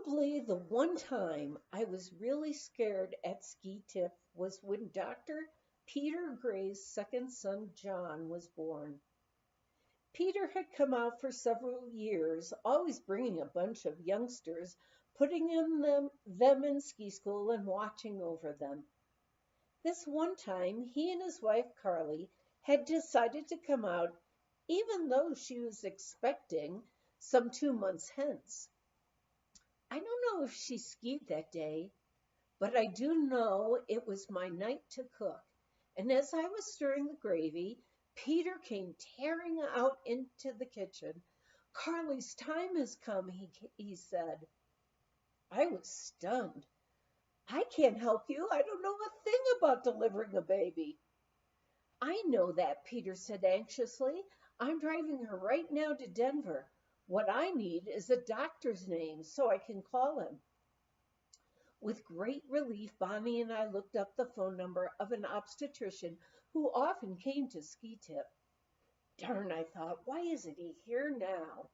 Probably the one time I was really scared at ski tip was when Dr. Peter Gray's second son, John, was born. Peter had come out for several years, always bringing a bunch of youngsters, putting them in ski school and watching over them. This one time, he and his wife Carly had decided to come out, even though she was expecting some 2 months hence. I don't know if she skied that day, but I do know it was my night to cook. And as I was stirring the gravy, Peter came tearing out into the kitchen. Carly's time has come, he said. I was stunned. I can't help you. I don't know a thing about delivering a baby. I know that, Peter said anxiously. I'm driving her right now to Denver. What I need is a doctor's name so I can call him. With great relief, Bonnie and I looked up the phone number of an obstetrician who often came to Ski Tip. Darn, I thought, why isn't he here now?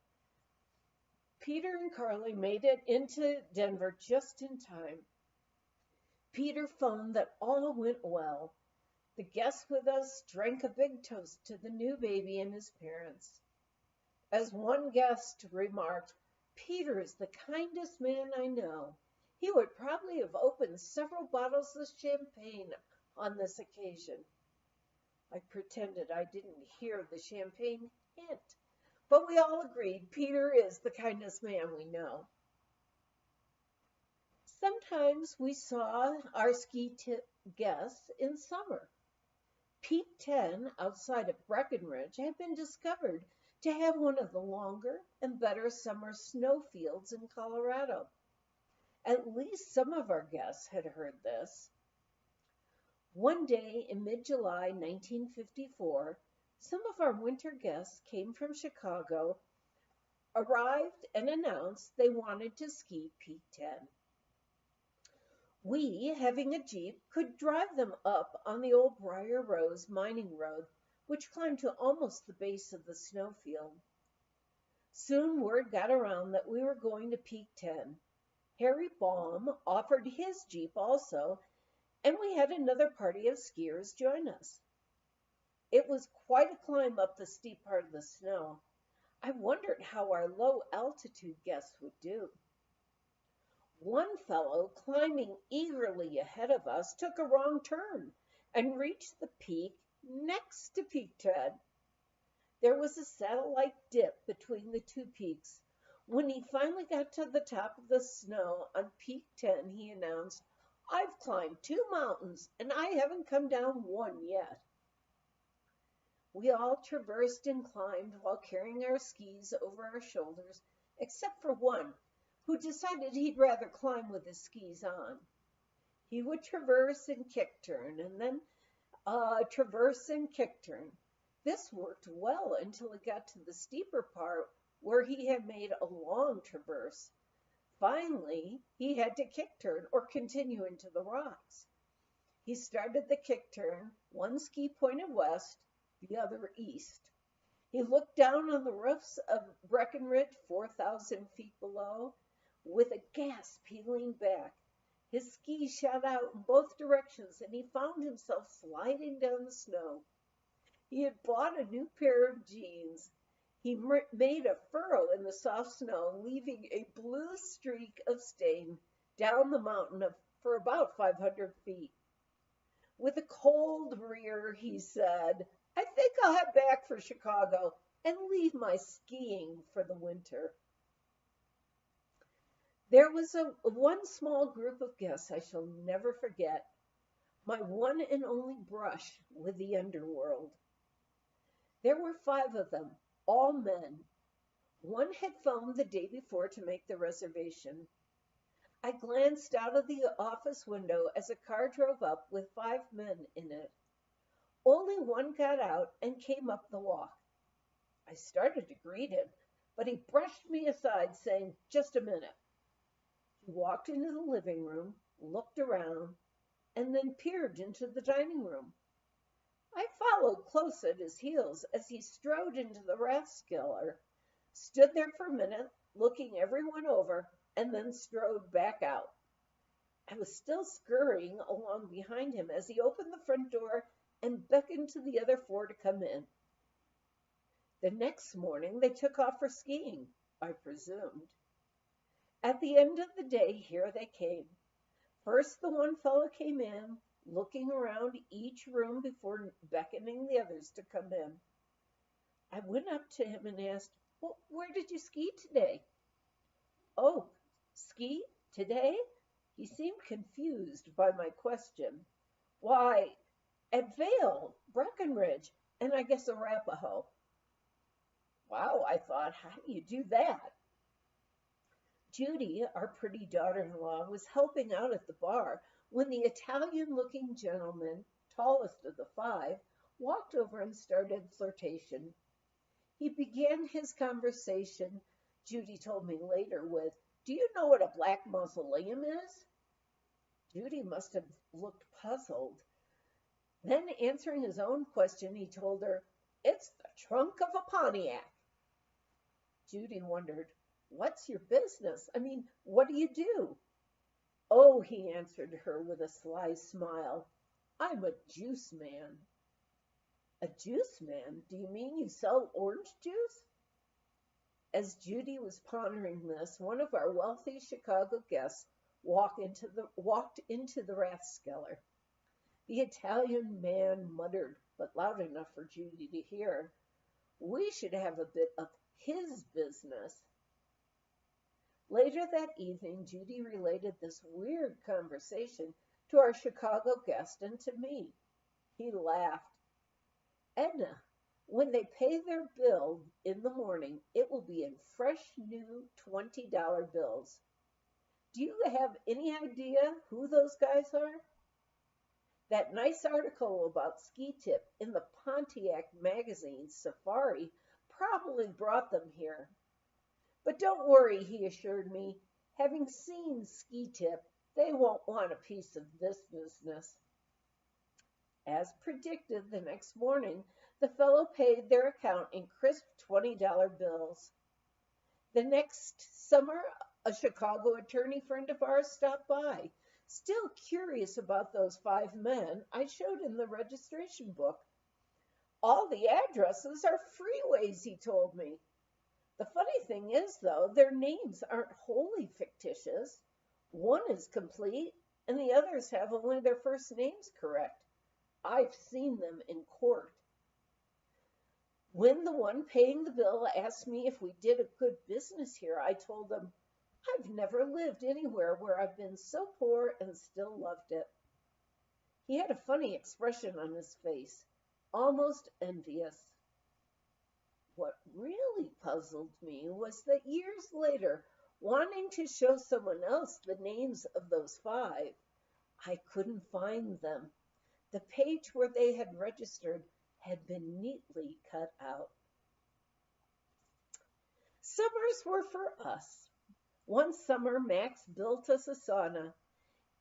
Peter and Carly made it into Denver just in time. Peter phoned that all went well. The guests with us drank a big toast to the new baby and his parents. As one guest remarked, Peter is the kindest man I know. He would probably have opened several bottles of champagne on this occasion. I pretended I didn't hear the champagne hint, but we all agreed Peter is the kindest man we know. Sometimes we saw our ski tip guests in summer. Peak 10 outside of Breckenridge had been discovered to have one of the longer and better summer snowfields in Colorado. At least some of our guests had heard this. One day in mid-July 1954, some of our winter guests came from Chicago, arrived and announced they wanted to ski Peak 10. We, having a Jeep, could drive them up on the old Briar Rose mining road, which climbed to almost the base of the snowfield. Soon word got around that we were going to Peak 10. Harry Baum offered his Jeep also, and we had another party of skiers join us. It was quite a climb up the steep part of the snow. I wondered how our low-altitude guests would do. One fellow, climbing eagerly ahead of us, took a wrong turn and reached the peak next to Peak 10. There was a satellite dip between the two peaks. When he finally got to the top of the snow on Peak 10, he announced, I've climbed 2 mountains and I haven't come down one yet. We all traversed and climbed while carrying our skis over our shoulders, except for one, who decided he'd rather climb with his skis on. He would traverse and kick turn, and then traverse and kick turn. This worked well until he got to the steeper part where he had made a long traverse. Finally, he had to kick turn or continue into the rocks. He started the kick turn, one ski pointed west, the other east. He looked down on the roofs of Breckenridge, 4,000 feet below, with a gasp peeling back. His skis shot out in both directions, and he found himself sliding down the snow. He had bought a new pair of jeans. He made a furrow in the soft snow, leaving a blue streak of stain down the mountain for about 500 feet. With a cold rear, he said, I think I'll head back for Chicago and leave my skiing for the winter. There was one small group of guests I shall never forget, my one and only brush with the underworld. There were 5 of them, all men. One had phoned the day before to make the reservation. I glanced out of the office window as a car drove up with 5 men in it. Only one got out and came up the walk. I started to greet him, but he brushed me aside, saying, just a minute. He walked into the living room, looked around, and then peered into the dining room. I followed close at his heels as he strode into the rathskeller, stood there for a minute, looking everyone over, and then strode back out. I was still scurrying along behind him as he opened the front door and beckoned to the other four to come in. The next morning they took off for skiing, I presumed. At the end of the day, here they came. First, the one fellow came in, looking around each room before beckoning the others to come in. I went up to him and asked, "Well, where did you ski today?" "Oh, ski today?" He seemed confused by my question. "Why, at Vail, Breckenridge, and I guess Arapahoe." Wow, I thought, how do you do that? Judy, our pretty daughter-in-law, was helping out at the bar when the Italian-looking gentleman, tallest of the five, walked over and started flirtation. He began his conversation, Judy told me later, with, "Do you know what a black mausoleum is?" Judy must have looked puzzled. Then, answering his own question, he told her, "It's the trunk of a Pontiac." Judy wondered, "What's your business? I mean, what do you do?" "Oh," he answered her with a sly smile, "I'm a juice man." "A juice man? Do you mean you sell orange juice?" As Judy was pondering this, one of our wealthy Chicago guests walked into the rathskeller. The Italian man muttered, but loud enough for Judy to hear, "We should have a bit of his business." Later that evening, Judy related this weird conversation to our Chicago guest and to me. He laughed. "Edna, when they pay their bill in the morning, it will be in fresh new $20 bills. Do you have any idea who those guys are?" That nice article about Ski Tip in the Pontiac magazine, Safari, probably brought them here. "But don't worry," he assured me. "Having seen Ski Tip, they won't want a piece of this business." As predicted, the next morning, the fellow paid their account in crisp $20 bills. The next summer, a Chicago attorney friend of ours stopped by. Still curious about those five men, I showed him the registration book. "All the addresses are freeways," he told me. "The funny thing is, though, their names aren't wholly fictitious. One is complete, and the others have only their first names correct. I've seen them in court." When the one paying the bill asked me if we did a good business here, I told him, "I've never lived anywhere where I've been so poor and still loved it." He had a funny expression on his face, almost envious. What really puzzled me was that years later, wanting to show someone else the names of those five, I couldn't find them. The page where they had registered had been neatly cut out. Summers were for us. One summer, Max built us a sauna.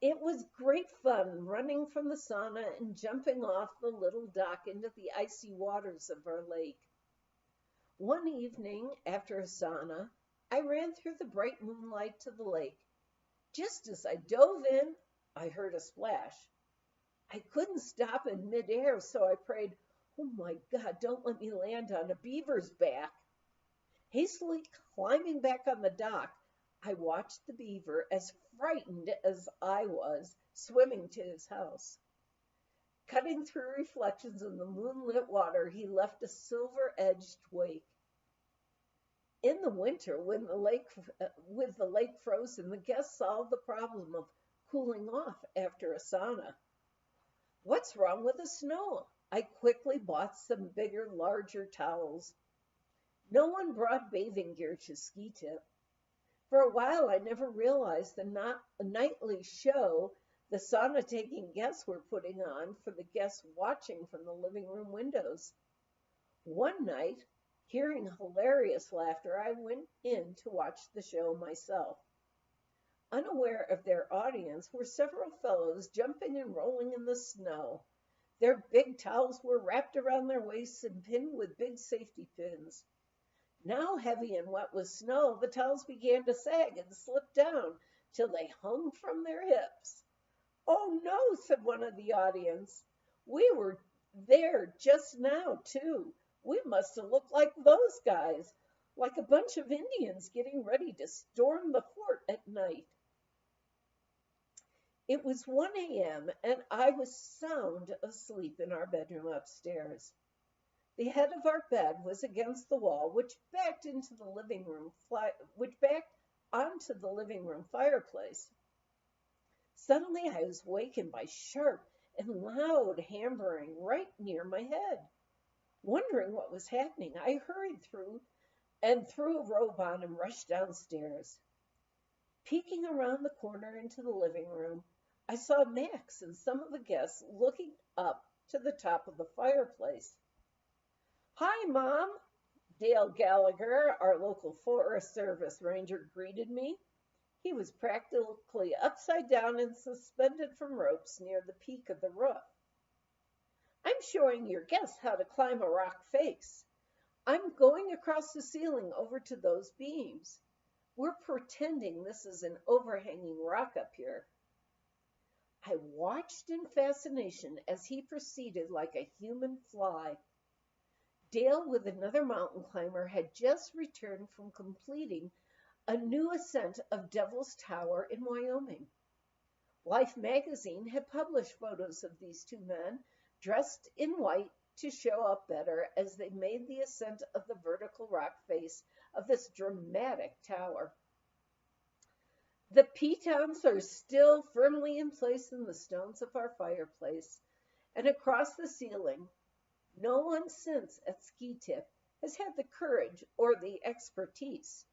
It was great fun running from the sauna and jumping off the little dock into the icy waters of our lake. One evening, after a sauna, I ran through the bright moonlight to the lake. Just as I dove in, I heard a splash. I couldn't stop in midair, so I prayed, "Oh my God, don't let me land on a beaver's back." Hastily climbing back on the dock, I watched the beaver, as frightened as I was, swimming to his house. Cutting through reflections in the moonlit water, he left a silver-edged wake. In the winter, with the lake frozen, the guests solved the problem of cooling off after a sauna. "What's wrong with the snow?" I quickly bought some bigger, larger towels. No one brought bathing gear to Ski Tip. For a while, I never realized the nightly show the sauna-taking guests were putting on for the guests watching from the living room windows. One night, hearing hilarious laughter, I went in to watch the show myself. Unaware of their audience were several fellows jumping and rolling in the snow. Their big towels were wrapped around their waists and pinned with big safety pins. Now heavy and wet with snow, the towels began to sag and slip down till they hung from their hips. "Oh no," said one of the audience. "We were there just now, too. We must have looked like those guys, like a bunch of Indians getting ready to storm the fort at night." It was 1 a.m., and I was sound asleep in our bedroom upstairs. The head of our bed was against the wall, which backed onto the living room fireplace. Suddenly I was wakened by sharp and loud hammering right near my head. Wondering what was happening, I hurried through and threw a robe on and rushed downstairs. Peeking around the corner into the living room, I saw Max and some of the guests looking up to the top of the fireplace. "Hi, Mom," Dale Gallagher, our local Forest Service ranger, greeted me. He was practically upside down and suspended from ropes near the peak of the roof. "I'm showing your guests how to climb a rock face. I'm going across the ceiling over to those beams. We're pretending this is an overhanging rock up here." I watched in fascination as he proceeded like a human fly. Dale, with another mountain climber, had just returned from completing a new ascent of Devil's Tower in Wyoming. Life magazine had published photos of these two men dressed in white to show up better as they made the ascent of the vertical rock face of this dramatic tower. The pitons are still firmly in place in the stones of our fireplace, and across the ceiling, no one since at Ski Tip has had the courage or the expertise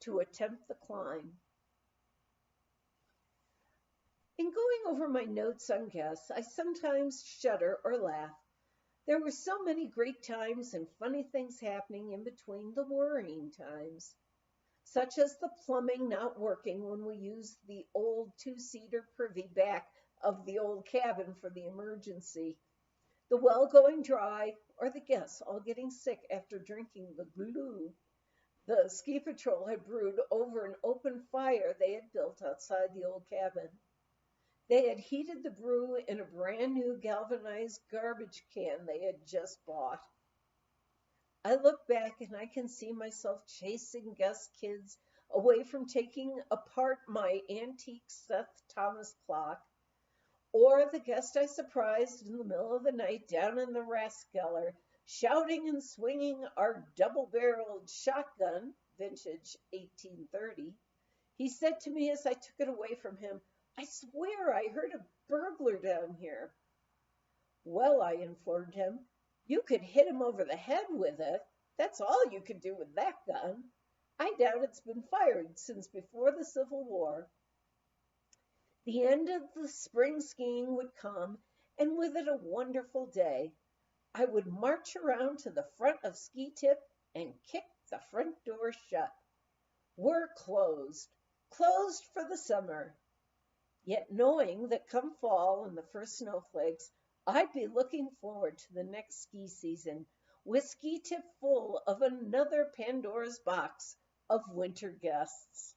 to attempt the climb. In going over my notes on guests, I sometimes shudder or laugh. There were so many great times and funny things happening in between the worrying times, such as the plumbing not working when we used the old two-seater privy back of the old cabin for the emergency, the well going dry, or the guests all getting sick after drinking the glue the ski patrol had brewed over an open fire they had built outside the old cabin. They had heated the brew in a brand new galvanized garbage can they had just bought. I look back and I can see myself chasing guest kids away from taking apart my antique Seth Thomas clock, or the guest I surprised in the middle of the night down in the Raskeller, shouting and swinging our double-barreled shotgun, vintage 1830. He said to me as I took it away from him, "I swear I heard a burglar down here." "Well," I informed him, "you could hit him over the head with it. That's all you could do with that gun. I doubt it's been fired since before the Civil War." The end of the spring skiing would come, and with it a wonderful day. I would march around to the front of Ski Tip and kick the front door shut. We're closed for the summer. Yet knowing that come fall and the first snowflakes, I'd be looking forward to the next ski season, with Ski Tip full of another Pandora's box of winter guests.